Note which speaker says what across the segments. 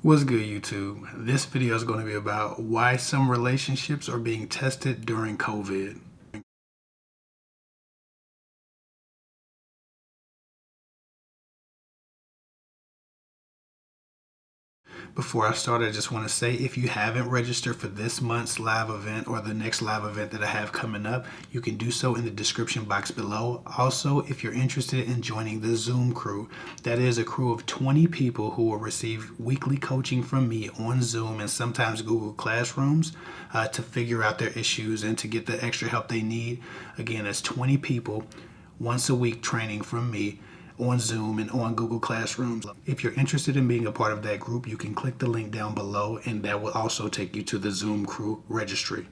Speaker 1: What's good, YouTube? This video is going to be about why some relationships are being tested during COVID. Before I start, I just want to say if you haven't registered for this month's live event or the next live event that I have coming up, you can do so in the description box below. Also, if you're interested in joining the Zoom crew, that is a crew of 20 people who will receive weekly coaching from me on Zoom and sometimes Google Classrooms to figure out their issues and to get the extra help they need. Again, that's 20 people once a week training from me on Zoom and on Google Classrooms. If you're interested in being a part of that group, you can click the link down below and that will also take you to the Zoom crew registry.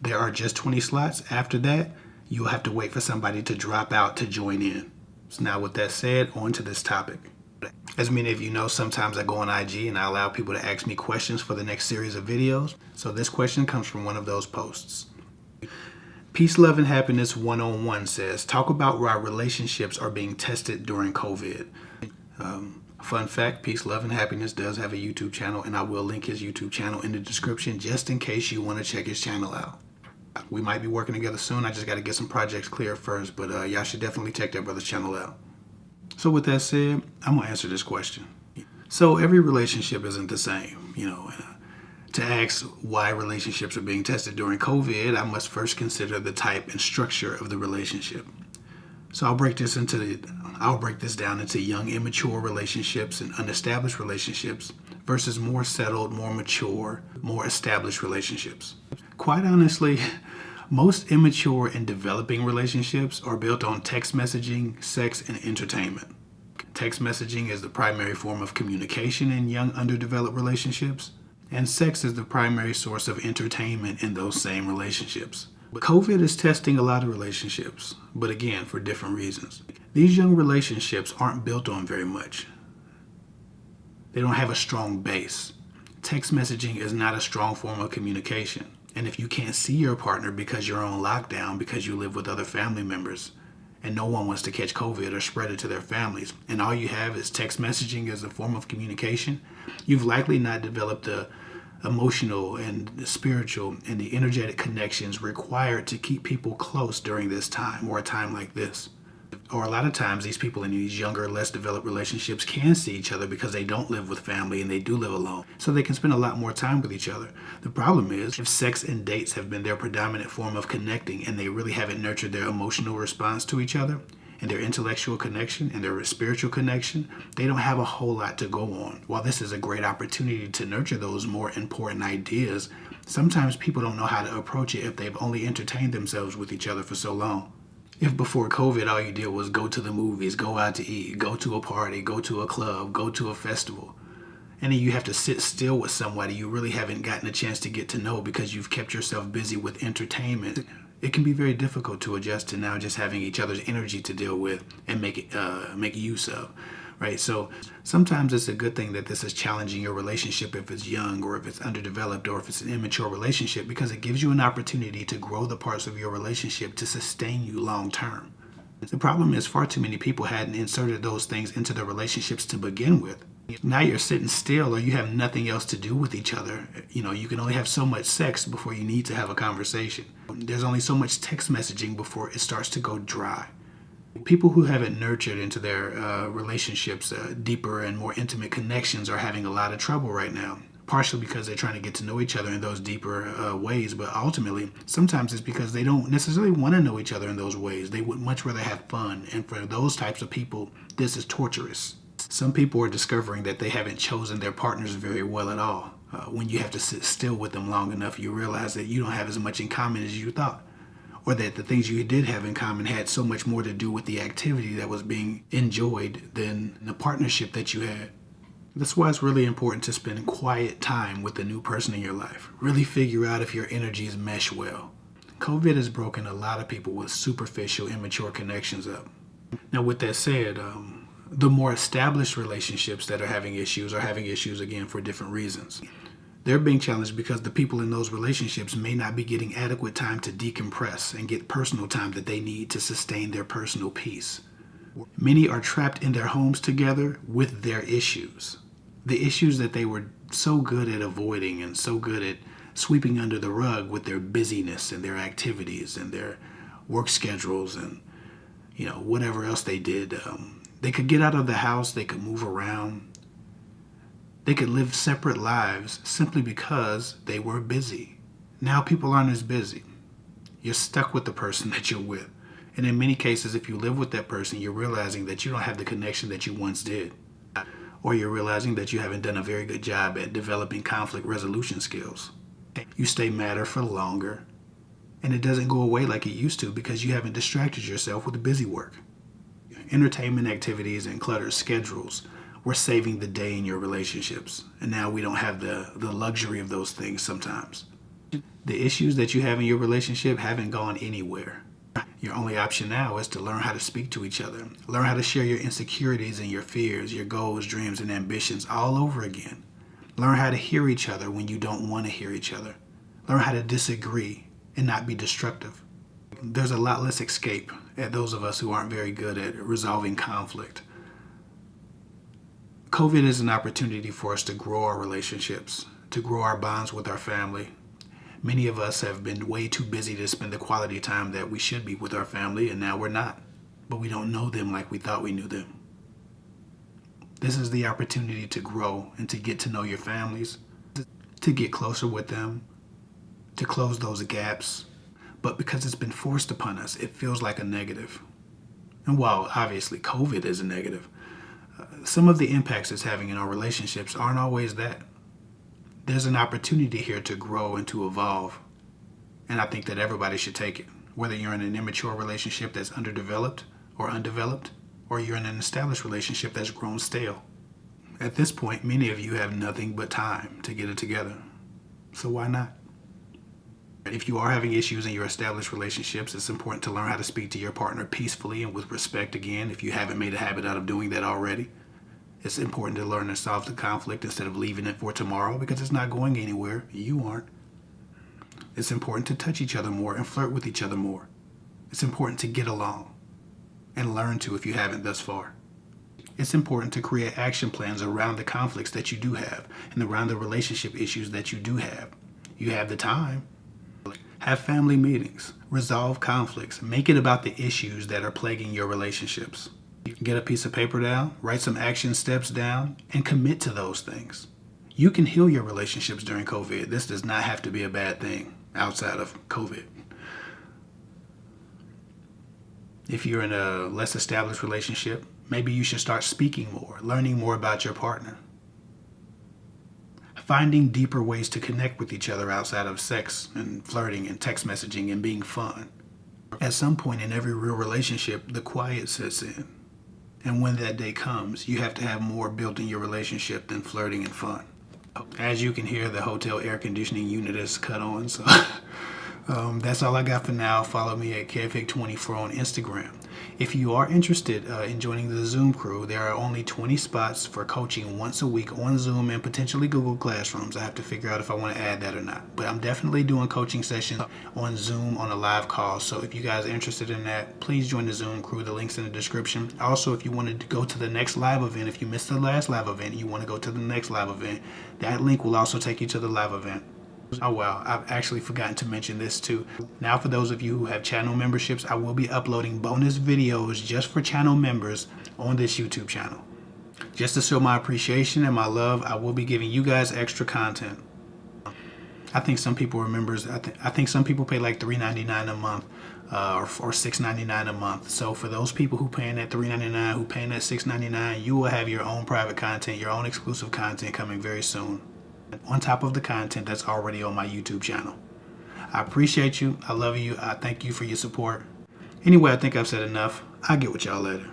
Speaker 1: There are just 20 slots. After that, you'll have to wait for somebody to drop out to join in. So now with that said, on to this topic. As many of you know, sometimes I go on IG and I allow people to ask me questions for the next series of videos. So this question comes from one of those posts. Peace, Love, and Happiness 101 says, talk about why relationships are being tested during COVID. Fun fact, Peace, Love, and Happiness does have a YouTube channel, and I will link his YouTube channel in the description just in case you want to check his channel out. We might be working together soon. I just got to get some projects clear first, but y'all should definitely check that brother's channel out. So with that said, I'm going to answer this question. So every relationship isn't the same, To ask why relationships are being tested during COVID, I must first consider the type and structure of the relationship. So I'll break this down into young, immature relationships and unestablished relationships versus more settled, more mature, more established relationships. Quite honestly, most immature and developing relationships are built on text messaging, sex, and entertainment. Text messaging is the primary form of communication in young, underdeveloped relationships. And sex is the primary source of entertainment in those same relationships. COVID is testing a lot of relationships, but again, for different reasons. These young relationships aren't built on very much. They don't have a strong base. Text messaging is not a strong form of communication. And if you can't see your partner because you're on lockdown, because you live with other family members, and no one wants to catch COVID or spread it to their families, and all you have is text messaging as a form of communication, you've likely not developed the emotional and the spiritual and the energetic connections required to keep people close during this time or a time like this. Or a lot of times these people in these younger, less developed relationships can see each other because they don't live with family and they do live alone. So they can spend a lot more time with each other. The problem is if sex and dates have been their predominant form of connecting and they really haven't nurtured their emotional response to each other and their intellectual connection and their spiritual connection, they don't have a whole lot to go on. While this is a great opportunity to nurture those more important ideas, sometimes people don't know how to approach it if they've only entertained themselves with each other for so long. If before COVID, all you did was go to the movies, go out to eat, go to a party, go to a club, go to a festival, and then you have to sit still with somebody you really haven't gotten a chance to get to know because you've kept yourself busy with entertainment, it can be very difficult to adjust to now just having each other's energy to deal with and make use of. Right? So sometimes it's a good thing that this is challenging your relationship if it's young or if it's underdeveloped or if it's an immature relationship, because it gives you an opportunity to grow the parts of your relationship to sustain you long term. The problem is far too many people hadn't inserted those things into their relationships to begin with. Now you're sitting still or you have nothing else to do with each other. You can only have so much sex before you need to have a conversation. There's only so much text messaging before it starts to go dry. People who haven't nurtured into their relationships deeper and more intimate connections are having a lot of trouble right now. Partially because they're trying to get to know each other in those deeper ways, but ultimately, sometimes it's because they don't necessarily want to know each other in those ways. They would much rather have fun, and for those types of people, this is torturous. Some people are discovering that they haven't chosen their partners very well at all. When you have to sit still with them long enough, you realize that you don't have as much in common as you thought, or that the things you did have in common had so much more to do with the activity that was being enjoyed than the partnership that you had. That's why it's really important to spend quiet time with the new person in your life. Really figure out if your energies mesh well. COVID has broken a lot of people with superficial, immature connections up. Now, with that said, the more established relationships that are having issues again for different reasons. They're being challenged because the people in those relationships may not be getting adequate time to decompress and get personal time that they need to sustain their personal peace. Many are trapped in their homes together with their issues. The issues that they were so good at avoiding and so good at sweeping under the rug with their busyness and their activities and their work schedules and whatever else they did. They could get out of the house, they could move around, they could live separate lives simply because they were busy. Now people aren't as busy. You're stuck with the person that you're with. And in many cases, if you live with that person, you're realizing that you don't have the connection that you once did. Or you're realizing that you haven't done a very good job at developing conflict resolution skills. You stay madder for longer, and it doesn't go away like it used to because you haven't distracted yourself with busy work. Entertainment activities and cluttered schedules were saving the day in your relationships, and now we don't have the luxury of those things sometimes. The issues that you have in your relationship haven't gone anywhere. Your only option now is to learn how to speak to each other, learn how to share your insecurities and your fears, your goals, dreams, and ambitions all over again. Learn how to hear each other when you don't want to hear each other. Learn how to disagree and not be destructive. There's a lot less escape at those of us who aren't very good at resolving conflict. COVID is an opportunity for us to grow our relationships, to grow our bonds with our family. Many of us have been way too busy to spend the quality time that we should be with our family, and now we're not. But we don't know them like we thought we knew them. This is the opportunity to grow and to get to know your families, to get closer with them, to close those gaps. But because it's been forced upon us, it feels like a negative. And while obviously COVID is a negative, some of the impacts it's having in our relationships aren't always that. There's an opportunity here to grow and to evolve. And I think that everybody should take it. Whether you're in an immature relationship that's underdeveloped or undeveloped, or you're in an established relationship that's grown stale. At this point, many of you have nothing but time to get it together. So why not? If you are having issues in your established relationships, it's important to learn how to speak to your partner peacefully and with respect again, if you haven't made a habit out of doing that already. It's important to learn to solve the conflict instead of leaving it for tomorrow because it's not going anywhere. You aren't. It's important to touch each other more and flirt with each other more. It's important to get along and learn to if you haven't thus far. It's important to create action plans around the conflicts that you do have and around the relationship issues that you do have. You have the time. Have family meetings. Resolve conflicts. Make it about the issues that are plaguing your relationships. Get a piece of paper down, write some action steps down, and commit to those things. You can heal your relationships during COVID. This does not have to be a bad thing outside of COVID. If you're in a less established relationship, maybe you should start speaking more, learning more about your partner. Finding deeper ways to connect with each other outside of sex and flirting and text messaging and being fun. At some point in every real relationship, the quiet sets in. And when that day comes, you have to have more built in your relationship than flirting and fun. As you can hear, the hotel air conditioning unit is cut on, so that's all I got for now. Follow me at KevHick24 on Instagram. If you are interested in joining the Zoom crew, there are only 20 spots for coaching once a week on Zoom and potentially Google Classrooms. I have to figure out if I want to add that or not. But I'm definitely doing coaching sessions on Zoom on a live call. So if you guys are interested in that, please join the Zoom crew. The link's in the description. Also, if you wanted to go to the next live event, if you missed the last live event and you want to go to the next live event, that link will also take you to the live event. Oh wow, I've actually forgotten to mention this too. Now for those of you who have channel memberships, I will be uploading bonus videos just for channel members on this YouTube channel. Just to show my appreciation and my love, I will be giving you guys extra content. I think some people I think some people pay like $3.99 a month or $6.99 a month. So for those people who paying that $3.99, who paying that $6.99, you will have your own private content, your own exclusive content coming very soon, on top of the content that's already on my YouTube channel. I appreciate you. I love you. I thank you for your support. Anyway, I think I've said enough. I'll get with y'all later.